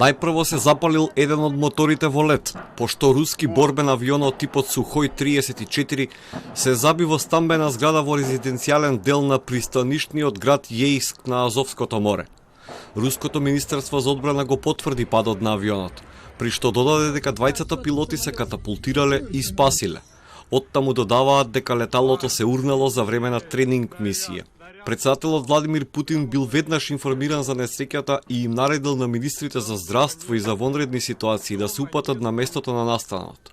Најпрво се запалил еден од моторите во лет, пошто руски борбен авион од типот Сухој 34 се заби во стамбена зграда во резиденцијален дел на пристанишниот град Јејск на Азовското море. Руското министерство за одбрана го потврди падот на авионот, при што додаде дека двајцата пилоти се катапултирале и спасиле. Оттаму додаваат дека леталото се урнало за време на тренинг мисија. Председателот Владимир Путин бил веднаш информиран за несреќата и им наредил на министрите за здравство и за вонредни ситуации да се упатат на местото на настанот.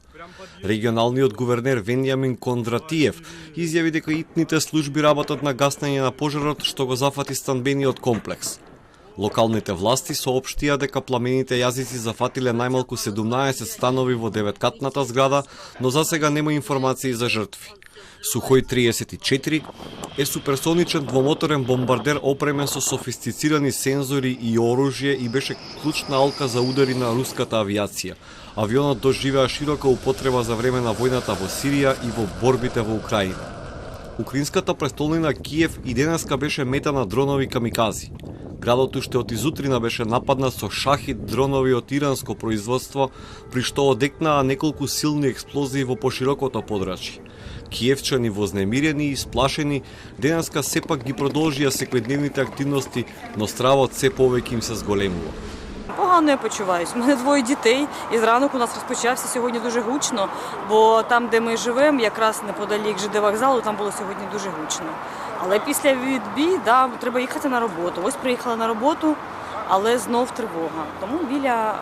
Регионалниот гувернер Вениамин Кондратиев изјави дека итните служби работат на гаснење на пожарот што го зафати станбениот комплекс. Локалните власти соопштија дека пламените јазици зафатиле најмалку 17 станови во 9-катната зграда, но засега нема информации за жртви. Сухој 34 е суперсоничен двомоторен бомбардер опремен со софистицирани сензори и оружје и беше клучна алка за удари на руската авиација. Авионот доживеа широка употреба за време на војната во Сирија и во борбите во Украина. Украинската престолнина Киев и денеска беше мета на дронови камикази. Градот уште од изутрина беше нападнат со шахид дронови од иранско производство, при што одекнаа неколку силни експлозии во поширокото подрачје. Киевчани вознемирени и сплашени денеска сепак ги продолжија секојдневните активности, но стравот се повеќе им се зголемува. Погано я почуваюсь. У мене двоє дітей, і зранок у нас розпочався сьогодні дуже гучно, бо там, де ми живемо, якраз неподалік ЖД вокзалу, там було сьогодні дуже гучно. Але після відбій, треба їхати на роботу. Ось приїхала на роботу, але знов тривога. Тому біля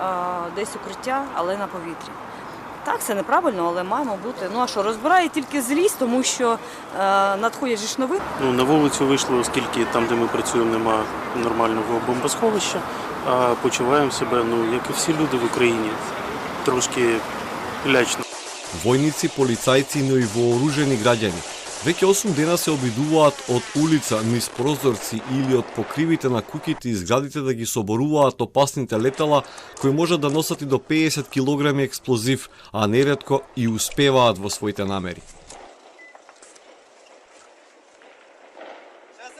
десь укриття, але на повітрі. Так, це неправильно, але маємо бути. Ну а що, розбирає тільки злість, тому що надходять ж новини. На вулицю вийшло, оскільки там, де ми працюємо, немає нормального бомбосховища. А почуваємо себе, як і всі люди в Україні, трошки лячно. Војници, полицајци, но и вооружени граѓани. Веќе 8 дена се обидуваат од улица, низ прозорци или од покривите на куќите и зградите да ги соборуваат опасните летала кои можат да носат и до 50 кг експлозив, а неретко и успеваат во своите намери.